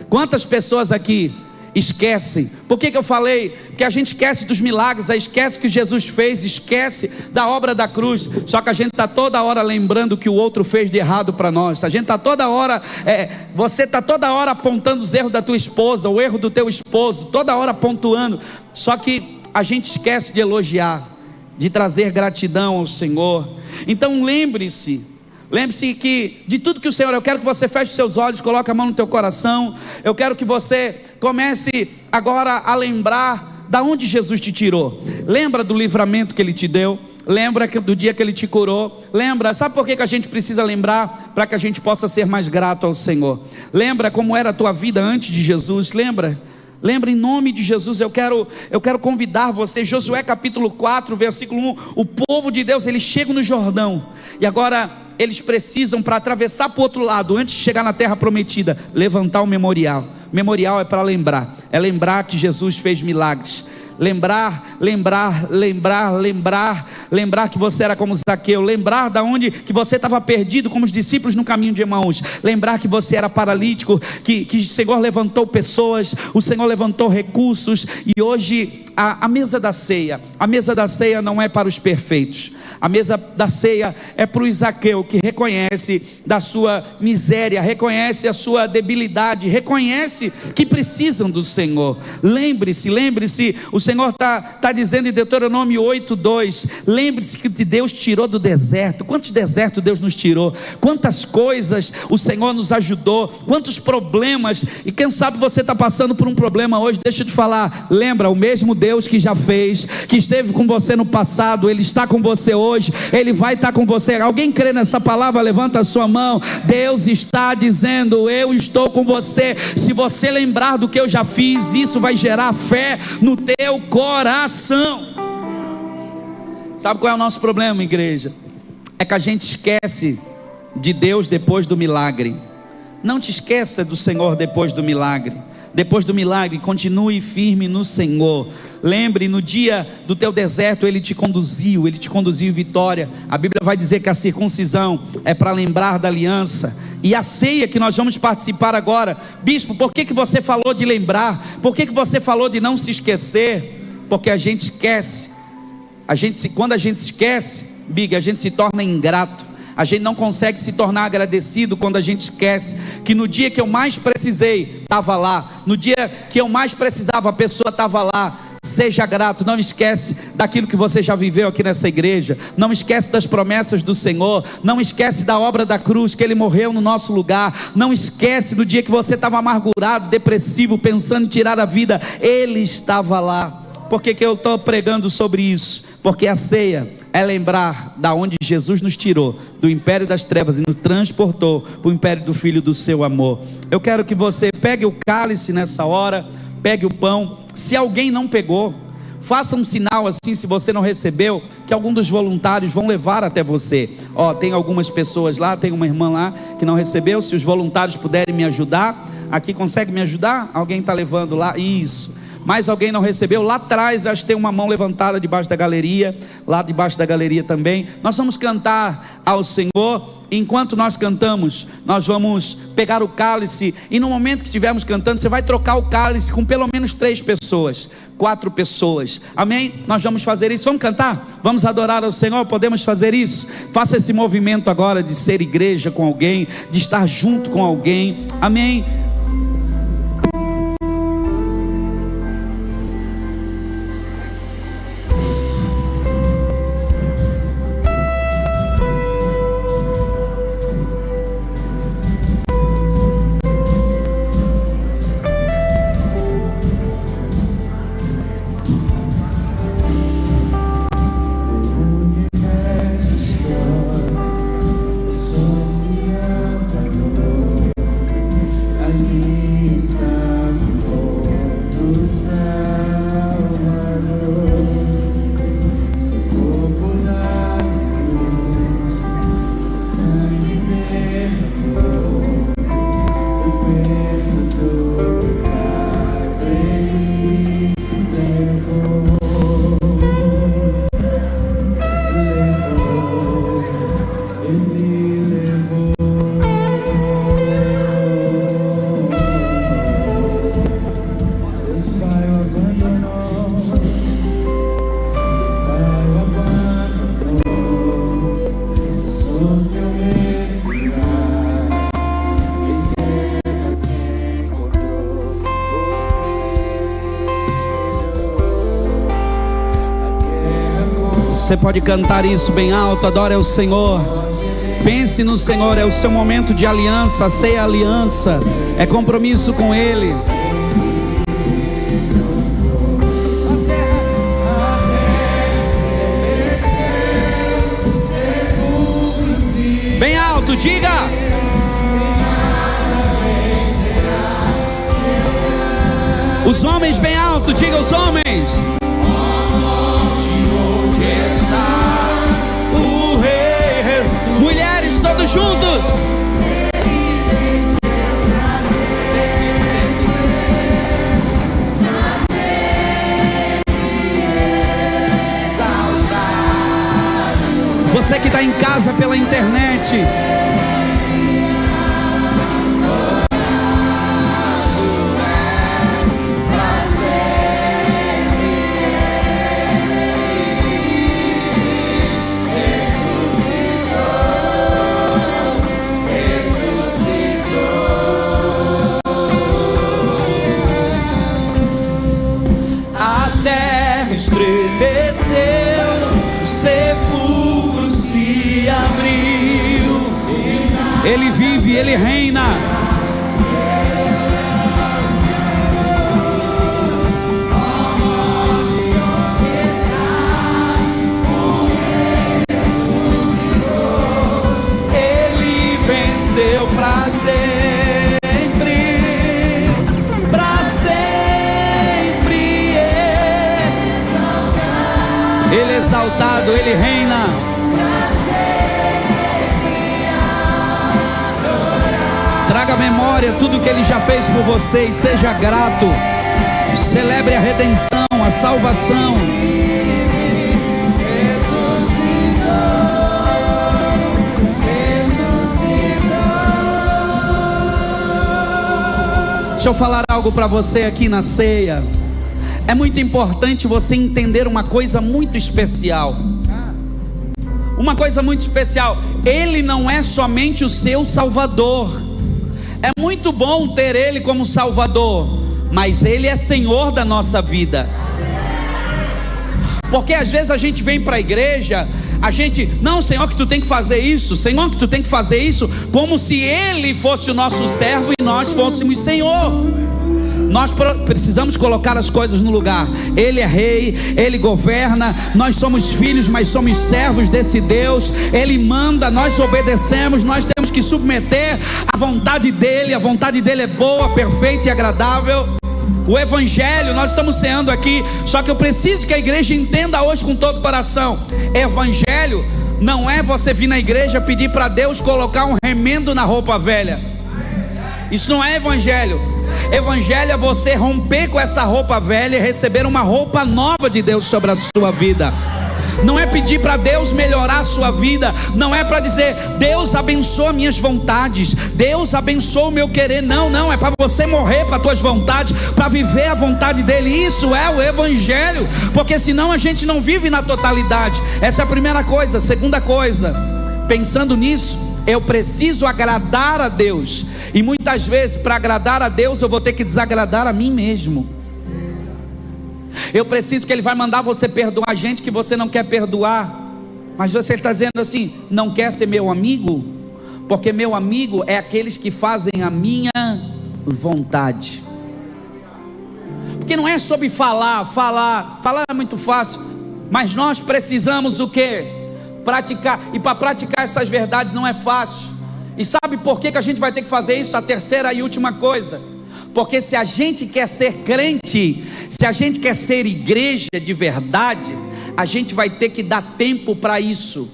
Quantas pessoas aqui esquecem? Por que eu falei? Porque a gente esquece dos milagres, esquece que Jesus fez, esquece da obra da cruz. Só que a gente está toda hora lembrando o que o outro fez de errado para nós. A gente está toda hora, você está toda hora apontando os erros da tua esposa, o erro do teu esposo, toda hora pontuando. Só que a gente esquece de elogiar, de trazer gratidão ao Senhor. Então lembre-se, Lembre-se que de tudo que o Senhor, eu quero que você feche os seus olhos, coloque a mão no teu coração. Eu quero que você comece agora a lembrar da onde Jesus te tirou. Lembra do livramento que Ele te deu? Lembra do dia que Ele te curou? Lembra, sabe por que a gente precisa lembrar? Para que a gente possa ser mais grato ao Senhor. Lembra como era a tua vida antes de Jesus? Lembra em nome de Jesus. Eu quero convidar você. Josué capítulo 4 versículo 1. O povo de Deus, eles chegam no Jordão, e agora eles precisam, para atravessar para o outro lado, antes de chegar na terra prometida, levantar o memorial. Memorial é para lembrar, é lembrar que Jesus fez milagres. Lembrar que você era como Zaqueu. Lembrar da onde que você estava perdido, como os discípulos no caminho de Emaús. Lembrar que você era paralítico, que o Senhor levantou pessoas, o Senhor levantou recursos. E hoje a mesa da ceia não é para os perfeitos. A mesa da ceia é para o Zaqueu, que reconhece da sua miséria, reconhece a sua debilidade, reconhece que precisam do Senhor. Lembre-se, o Senhor está dizendo em Deuteronômio 8:2, lembre-se que Deus tirou do deserto. Quantos desertos Deus nos tirou, quantas coisas o Senhor nos ajudou, quantos problemas. E quem sabe você está passando por um problema hoje. Deixa eu te falar, lembra, o mesmo Deus que já fez, que esteve com você no passado, Ele está com você hoje, Ele vai estar com você. Alguém crê nessa palavra? Levanta a sua mão. Deus está dizendo, eu estou com você. Se você lembrar do que eu já fiz, isso vai gerar fé no teu coração. Sabe qual é o nosso problema, igreja? É que a gente esquece de Deus depois do milagre. Não te esqueça do Senhor depois do milagre. Depois do milagre, continue firme no Senhor. Lembre, no dia do teu deserto, Ele te conduziu em vitória. A Bíblia vai dizer que a circuncisão é para lembrar da aliança. E a ceia que nós vamos participar agora, bispo, por que você falou de lembrar? Por que você falou de não se esquecer? Porque a gente esquece. Quando a gente esquece, Big, a gente se torna ingrato. A gente não consegue se tornar agradecido quando a gente esquece que no dia que eu mais precisei, estava lá. No dia que eu mais precisava, a pessoa estava lá. Seja grato, não esquece daquilo que você já viveu aqui nessa igreja. Não esquece das promessas do Senhor. Não esquece da obra da cruz, que Ele morreu no nosso lugar. Não esquece do dia que você estava amargurado, depressivo, pensando em tirar a vida. Ele estava lá. Por que eu estou pregando sobre isso? Porque a ceia é lembrar da onde Jesus nos tirou, do império das trevas, e nos transportou para o império do Filho do seu amor. Eu quero que você pegue o cálice nessa hora, pegue o pão. Se alguém não pegou, faça um sinal assim, se você não recebeu, que algum dos voluntários vão levar até você. Tem algumas pessoas lá, tem uma irmã lá que não recebeu. Se os voluntários puderem me ajudar, aqui consegue me ajudar? Alguém está levando lá? Isso. Mas alguém não recebeu? Lá atrás, acho que tem uma mão levantada debaixo da galeria. Lá debaixo da galeria também. Nós vamos cantar ao Senhor. Enquanto nós cantamos, nós vamos pegar o cálice. E no momento que estivermos cantando, você vai trocar o cálice com pelo menos 3 pessoas, 4 pessoas. Amém? Nós vamos fazer isso. Vamos cantar? Vamos adorar ao Senhor? Podemos fazer isso? Faça esse movimento agora de ser igreja com alguém, de estar junto com alguém. Amém? Você pode cantar isso bem alto. Adore ao Senhor. Pense Aliance no Senhor, é o seu momento de aliança. A ceia é aliança, é compromisso com Ele. Bem alto, diga. Os homens bem alto, diga os homens. Onde está o rei? Mulheres todos juntos. Você que está em casa pela internet, a terra estremeceu, o sepulcro se abriu. Ele vive, Ele reina. Ele venceu pra sempre, pra sempre. Ele é exaltado, Ele reina. Traga à memória tudo que Ele já fez por vocês. Seja grato. Celebre a redenção, a salvação. Deixa eu falar algo para você aqui na ceia. É muito importante você entender uma coisa muito especial. Uma coisa muito especial. Ele não é somente o seu Salvador. É muito bom ter Ele como Salvador, mas Ele é Senhor da nossa vida. Porque às vezes a gente vem para a igreja, a gente, não, Senhor, que tu tem que fazer isso, Senhor, que tu tem que fazer isso, como se Ele fosse o nosso servo e nós fôssemos Senhor. Nós precisamos colocar as coisas no lugar. Ele é rei, Ele governa. Nós somos filhos, mas somos servos desse Deus. Ele manda, nós obedecemos. Nós temos que submeter à vontade dEle. A vontade dEle é boa, perfeita e agradável. O Evangelho, nós estamos ceando aqui, só que eu preciso que a igreja entenda hoje com todo o coração. Evangelho não é você vir na igreja pedir para Deus colocar um remendo na roupa velha. Isso não é Evangelho. Evangelho é você romper com essa roupa velha e receber uma roupa nova de Deus sobre a sua vida. Não é pedir para Deus melhorar a sua vida. Não é para dizer, Deus abençoa minhas vontades, Deus abençoa o meu querer. Não, não, é para você morrer para as tuas vontades, para viver a vontade dEle. Isso é o Evangelho, porque senão a gente não vive na totalidade. Essa é a primeira coisa. Segunda coisa, pensando nisso, eu preciso agradar a Deus. E muitas vezes, para agradar a Deus, eu vou ter que desagradar a mim mesmo. Eu preciso que Ele vai mandar você perdoar gente que você não quer perdoar. Mas você está dizendo assim, não quer ser meu amigo? Porque meu amigo é aqueles que fazem a minha vontade. Porque não é sobre falar é muito fácil. Mas nós precisamos o quê? Praticar. E para praticar essas verdades não é fácil. E sabe por que a gente vai ter que fazer isso? A terceira e última coisa. Porque se a gente quer ser crente, se a gente quer ser igreja de verdade, a gente vai ter que dar tempo para isso.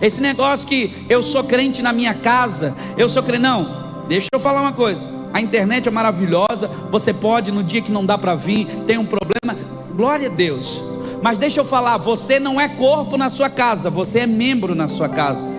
Esse negócio que eu sou crente na minha casa, eu sou crente, não, deixa eu falar uma coisa. A internet é maravilhosa, você pode no dia que não dá para vir, tem um problema, glória a Deus. Mas deixa eu falar, você não é corpo na sua casa, você é membro na sua casa.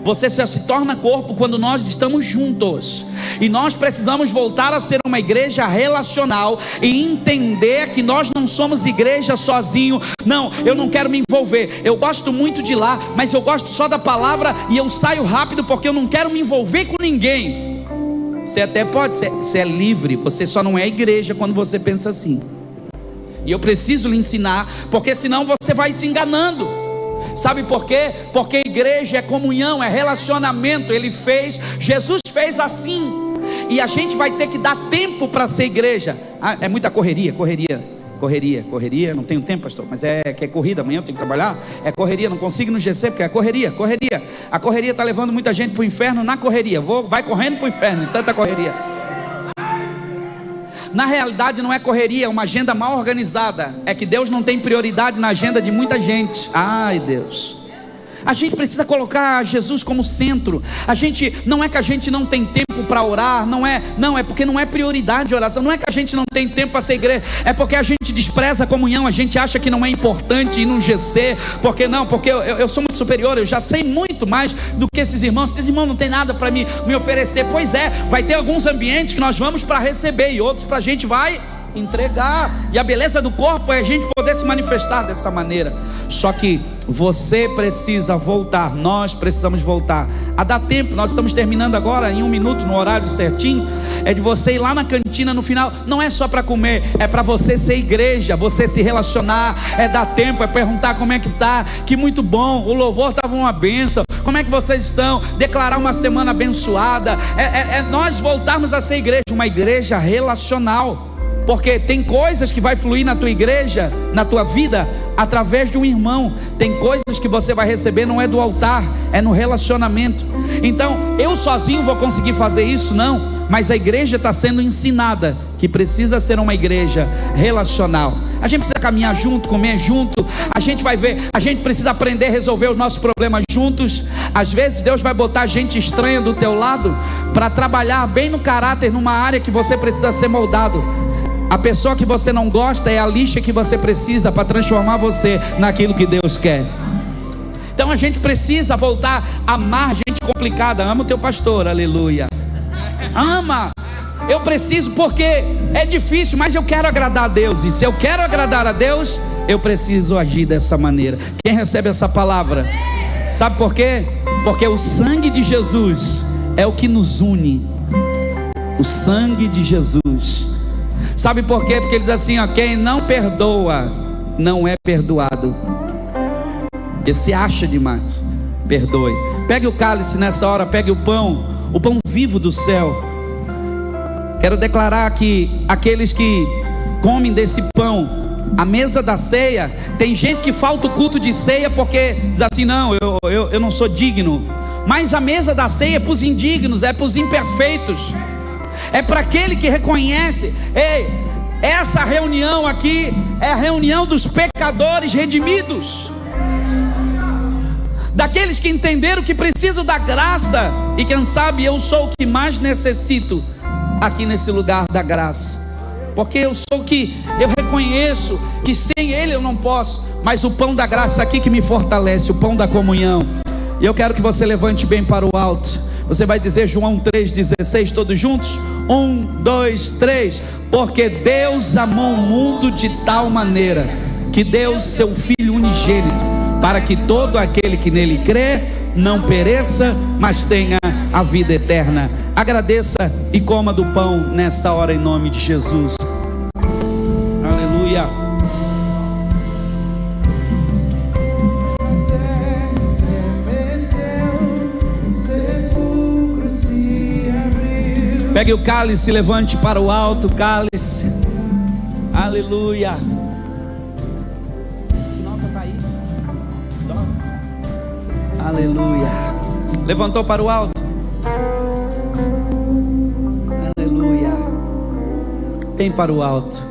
Você só se torna corpo quando nós estamos juntos. E nós precisamos voltar a ser uma igreja relacional e entender que nós não somos igreja sozinho. Não, eu não quero me envolver. Eu gosto muito de lá, mas eu gosto só da palavra e eu saio rápido porque eu não quero me envolver com ninguém. Você até pode ser, você é livre, você só não é igreja quando você pensa assim. E eu preciso lhe ensinar, porque senão você vai se enganando. Sabe por quê? Porque igreja é comunhão, é relacionamento. Jesus fez assim. E a gente vai ter que dar tempo para ser igreja. É muita correria, não tenho tempo, pastor, mas que é corrida, amanhã eu tenho que trabalhar, é correria, não consigo no GC, porque é correria, a correria está levando muita gente para o inferno na correria, vai correndo para o inferno, tanta correria. Na realidade não é correria, é uma agenda mal organizada, é que Deus não tem prioridade na agenda de muita gente. Ai Deus, a gente precisa colocar Jesus como centro. Não é que a gente não tem tempo para orar, não é porque não é prioridade a oração. Não é que a gente não tem tempo para ser igreja, é porque a gente despreza a comunhão. A gente acha que não é importante ir num GC, porque eu sou muito superior, eu já sei muito mais do que esses irmãos não têm nada para me oferecer. Pois é, vai ter alguns ambientes que nós vamos para receber e outros para a gente vai entregar, e a beleza do corpo é a gente poder se manifestar dessa maneira. Só que você precisa voltar, nós precisamos voltar a dar tempo. Nós estamos terminando agora em 1 minuto, no horário certinho. É de você ir lá na cantina no final, não é só para comer, é para você ser igreja, você se relacionar, é dar tempo, é perguntar como é que tá, que muito bom, o louvor estava uma bênção, como é que vocês estão, declarar uma semana abençoada, nós voltarmos a ser igreja, uma igreja relacional. Porque tem coisas que vai fluir na tua igreja, na tua vida, através de um irmão. Tem coisas que você vai receber, não é do altar, é no relacionamento. Então, eu sozinho vou conseguir fazer isso? Não. Mas a igreja está sendo ensinada que precisa ser uma igreja relacional. A gente precisa caminhar junto, comer junto. A gente vai ver, a gente precisa aprender a resolver os nossos problemas juntos. Às vezes Deus vai botar gente estranha do teu lado para trabalhar bem no caráter, numa área que você precisa ser moldado. A pessoa que você não gosta é a lixa que você precisa para transformar você naquilo que Deus quer. Então a gente precisa voltar a amar gente complicada. Ama o teu pastor, aleluia. Ama. Eu preciso, porque é difícil, mas eu quero agradar a Deus. E se eu quero agradar a Deus, eu preciso agir dessa maneira. Quem recebe essa palavra? Sabe por quê? Porque o sangue de Jesus é o que nos une. O sangue de Jesus. Sabe por quê? Porque ele diz assim, quem não perdoa não é perdoado. Porque se acha demais, perdoe. Pegue o cálice nessa hora, pegue o pão vivo do céu. Quero declarar que aqueles que comem desse pão, a mesa da ceia, tem gente que falta o culto de ceia porque diz assim, não, eu não sou digno. Mas a mesa da ceia é para os indignos, é para os imperfeitos. É para aquele que reconhece, essa reunião aqui é a reunião dos pecadores redimidos, daqueles que entenderam que precisam da graça. E quem sabe eu sou o que mais necessito aqui nesse lugar da graça, porque eu reconheço que sem ele eu não posso. Mas o pão da graça aqui que me fortalece, o pão da comunhão. E eu quero que você levante bem para o alto. Você vai dizer João 3,16 todos juntos? 1, 2, 3. Porque Deus amou o mundo de tal maneira que deu seu Filho unigênito, para que todo aquele que nele crê não pereça, mas tenha a vida eterna. Agradeça e coma do pão nessa hora em nome de Jesus. Aleluia. Pegue o cálice, levante para o alto o cálice. Aleluia. Aleluia. Levantou para o alto. Aleluia. Vem para o alto.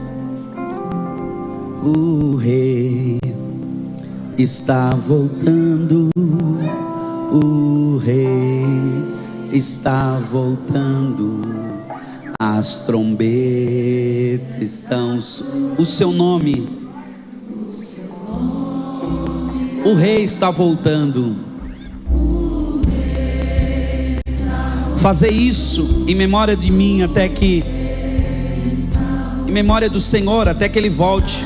O rei está voltando. O rei está voltando. As trombetas estão. O seu nome. O rei está voltando. Fazer isso em memória de mim até que, em memória do Senhor até que Ele volte.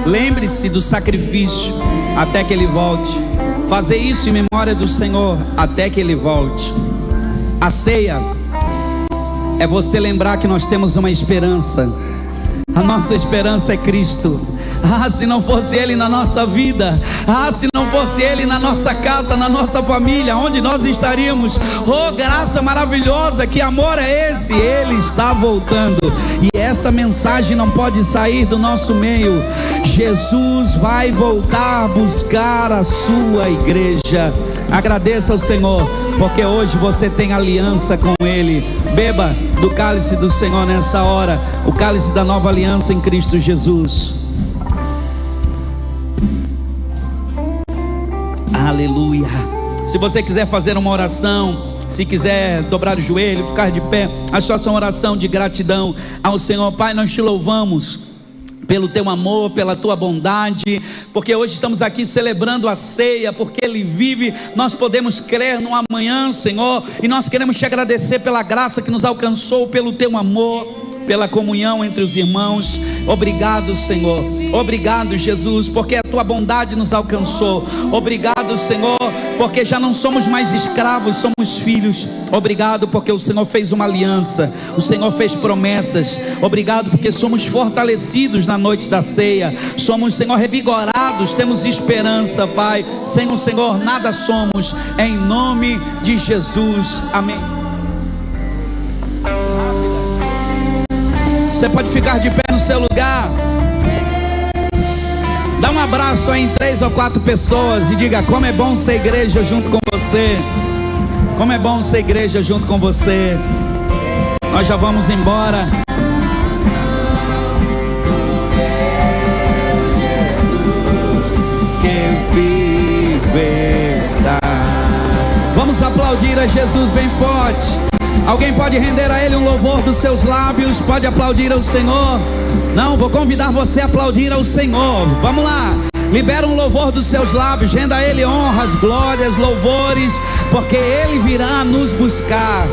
Lembre-se do sacrifício até que Ele volte. Fazer isso em memória do Senhor até que Ele volte. A ceia é você lembrar que nós temos uma esperança, A nossa esperança é Cristo. Se não fosse Ele na nossa vida, se não fosse Ele na nossa casa, na nossa família, onde nós estaríamos? Oh, graça maravilhosa, que amor é esse? Ele está voltando, e essa mensagem não pode sair do nosso meio. Jesus vai voltar a buscar a sua igreja. Agradeça ao Senhor, porque hoje você tem aliança com Ele. Beba do cálice do Senhor nessa hora, o cálice da nova aliança em Cristo Jesus. Aleluia. Se você quiser fazer uma oração, se quiser dobrar o joelho, ficar de pé, a sua oração de gratidão ao Senhor. Pai, nós te louvamos pelo teu amor, pela tua bondade, porque hoje estamos aqui celebrando a ceia, porque Ele vive. Nós podemos crer no amanhã, Senhor, e nós queremos te agradecer pela graça que nos alcançou, pelo teu amor, pela comunhão entre os irmãos. Obrigado, Senhor. Obrigado, Jesus, porque a tua bondade nos alcançou. Obrigado, Senhor, porque já não somos mais escravos, somos filhos. Obrigado porque o Senhor fez uma aliança, o Senhor fez promessas. Obrigado porque somos fortalecidos na noite da ceia. Somos, Senhor, revigorados, temos esperança, Pai. Sem o Senhor nada somos, em nome de Jesus, amém. Você pode ficar de pé no seu lugar. Dá um abraço aí em 3 ou 4 pessoas e diga: como é bom ser igreja junto com você. Como é bom ser igreja junto com você. Nós já vamos embora. Jesus que vive está. Vamos aplaudir a Jesus bem forte. Alguém pode render a Ele um louvor dos seus lábios? Pode aplaudir ao Senhor? Não, vou convidar você a aplaudir ao Senhor. Vamos lá, libera um louvor dos seus lábios. Renda a Ele honras, glórias, louvores, porque Ele virá nos buscar.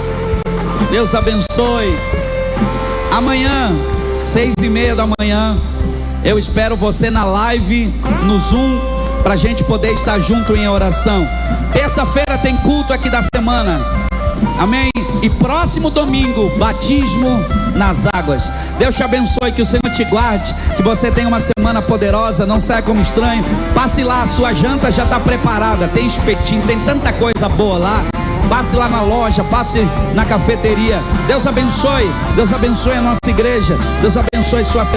Deus abençoe. Amanhã, 6:30 da manhã, eu espero você na live, no Zoom, para a gente poder estar junto em oração. Terça-feira tem culto aqui da semana. Amém? E próximo domingo, batismo nas águas. Deus te abençoe, que o Senhor te guarde, que você tenha uma semana poderosa. Não saia como estranho. Passe lá, a sua janta já está preparada. Tem espetinho, tem tanta coisa boa lá. Passe lá na loja, passe na cafeteria. Deus abençoe a nossa igreja. Deus abençoe sua semana.